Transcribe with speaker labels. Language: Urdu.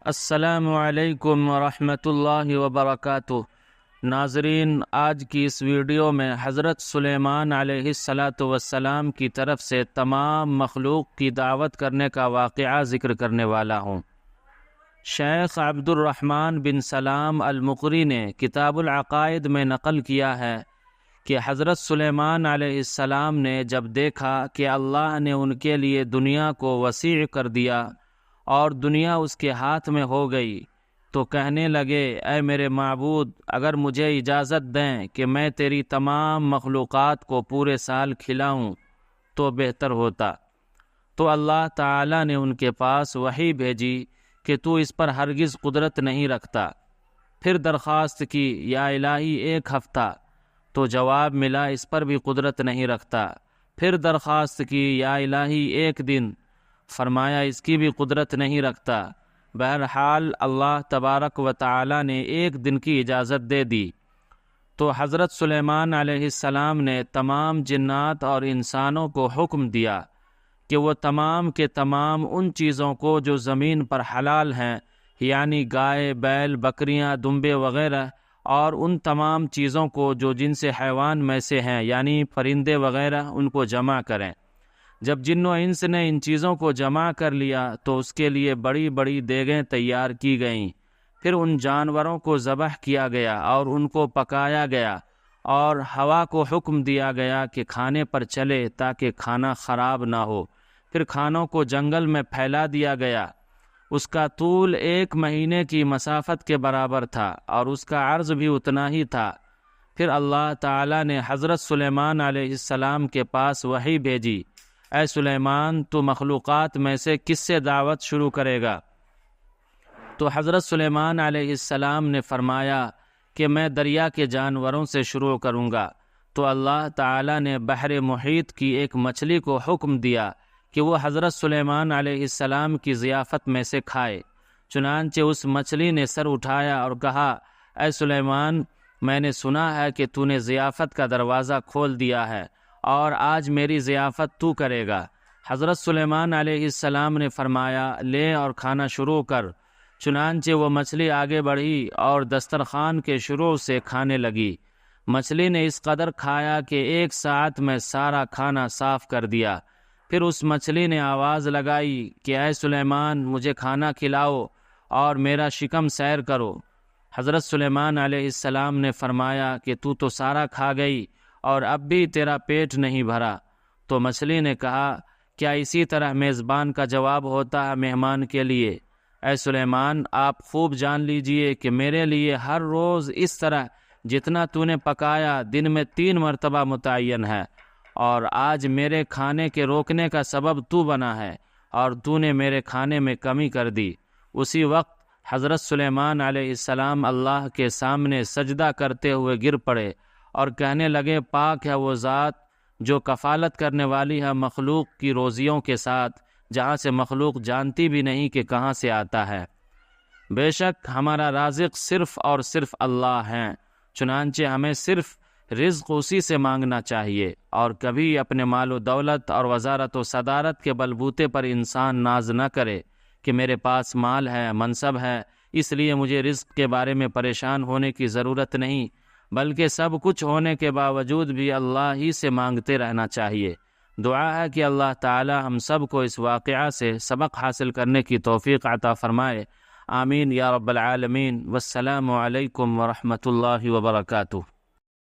Speaker 1: السلام علیکم ورحمۃ اللہ وبرکاتہ۔ ناظرین، آج کی اس ویڈیو میں حضرت سلیمان علیہ السلام کی طرف سے تمام مخلوق کی دعوت کرنے کا واقعہ ذکر کرنے والا ہوں۔ شیخ عبد الرحمن بن سلام المقری نے کتاب العقائد میں نقل کیا ہے کہ حضرت سلیمان علیہ السلام نے جب دیکھا کہ اللہ نے ان کے لیے دنیا کو وسیع کر دیا اور دنیا اس کے ہاتھ میں ہو گئی تو کہنے لگے، اے میرے معبود، اگر مجھے اجازت دیں کہ میں تیری تمام مخلوقات کو پورے سال کھلاؤں تو بہتر ہوتا۔ تو اللہ تعالیٰ نے ان کے پاس وحی بھیجی کہ تو اس پر ہرگز قدرت نہیں رکھتا۔ پھر درخواست کی، یا الہی 1 ہفتہ، تو جواب ملا اس پر بھی قدرت نہیں رکھتا۔ پھر درخواست کی، یا الہی 1 دن، فرمایا اس کی بھی قدرت نہیں رکھتا۔ بہرحال اللہ تبارک و تعالی نے 1 دن کی اجازت دے دی تو حضرت سلیمان علیہ السلام نے تمام جنات اور انسانوں کو حکم دیا کہ وہ تمام کے تمام ان چیزوں کو جو زمین پر حلال ہیں، یعنی گائے، بیل، بکریاں، دمبے وغیرہ، اور ان تمام چیزوں کو جو جن سے حیوان میں سے ہیں، یعنی پرندے وغیرہ، ان کو جمع کریں۔ جب جن و انس نے ان چیزوں کو جمع کر لیا تو اس کے لیے بڑی بڑی دیگیں تیار کی گئیں۔ پھر ان جانوروں کو ذبح کیا گیا اور ان کو پکایا گیا، اور ہوا کو حکم دیا گیا کہ کھانے پر چلے تاکہ کھانا خراب نہ ہو۔ پھر کھانوں کو جنگل میں پھیلا دیا گیا۔ اس کا طول 1 مہینے کی مسافت کے برابر تھا اور اس کا عرض بھی اتنا ہی تھا۔ پھر اللہ تعالیٰ نے حضرت سلیمان علیہ السلام کے پاس وحی بھیجی، اے سلیمان، تو مخلوقات میں سے کس سے دعوت شروع کرے گا؟ تو حضرت سلیمان علیہ السلام نے فرمایا کہ میں دریا کے جانوروں سے شروع کروں گا۔ تو اللہ تعالیٰ نے بحر محیط کی ایک مچھلی کو حکم دیا کہ وہ حضرت سلیمان علیہ السلام کی ضیافت میں سے کھائے۔ چنانچہ اس مچھلی نے سر اٹھایا اور کہا، اے سلیمان، میں نے سنا ہے کہ تو نے ضیافت کا دروازہ کھول دیا ہے، اور آج میری ضیافت تو کرے گا۔ حضرت سلیمان علیہ السلام نے فرمایا، لے اور کھانا شروع کر۔ چنانچہ وہ مچھلی آگے بڑھی اور دسترخوان کے شروع سے کھانے لگی۔ مچھلی نے اس قدر کھایا کہ 1 ساعت میں سارا کھانا صاف کر دیا۔ پھر اس مچھلی نے آواز لگائی کہ اے سلیمان، مجھے کھانا کھلاؤ اور میرا شکم سیر کرو۔ حضرت سلیمان علیہ السلام نے فرمایا کہ تو سارا کھا گئی اور اب بھی تیرا پیٹ نہیں بھرا۔ تو مچھلی نے کہا، کیا اسی طرح میزبان کا جواب ہوتا ہے مہمان کے لیے؟ اے سلیمان، آپ خوب جان لیجئے کہ میرے لیے ہر روز اس طرح جتنا تو نے پکایا دن میں 3 مرتبہ متعین ہے، اور آج میرے کھانے کے روکنے کا سبب تو بنا ہے اور تو نے میرے کھانے میں کمی کر دی۔ اسی وقت حضرت سلیمان علیہ السلام اللہ کے سامنے سجدہ کرتے ہوئے گر پڑے اور کہنے لگے، پاک ہے وہ ذات جو کفالت کرنے والی ہے مخلوق کی روزیوں کے ساتھ، جہاں سے مخلوق جانتی بھی نہیں کہ کہاں سے آتا ہے۔ بے شک ہمارا رازق صرف اور صرف اللہ ہیں، چنانچہ ہمیں صرف رزق اسی سے مانگنا چاہیے، اور کبھی اپنے مال و دولت اور وزارت و صدارت کے بلبوتے پر انسان ناز نہ کرے کہ میرے پاس مال ہے، منصب ہے، اس لیے مجھے رزق کے بارے میں پریشان ہونے کی ضرورت نہیں، بلکہ سب کچھ ہونے کے باوجود بھی اللہ ہی سے مانگتے رہنا چاہیے۔ دعا ہے کہ اللہ تعالی ہم سب کو اس واقعہ سے سبق حاصل کرنے کی توفیق عطا فرمائے۔ آمین یا رب العالمین۔ والسلام علیکم ورحمۃ اللہ وبرکاتہ۔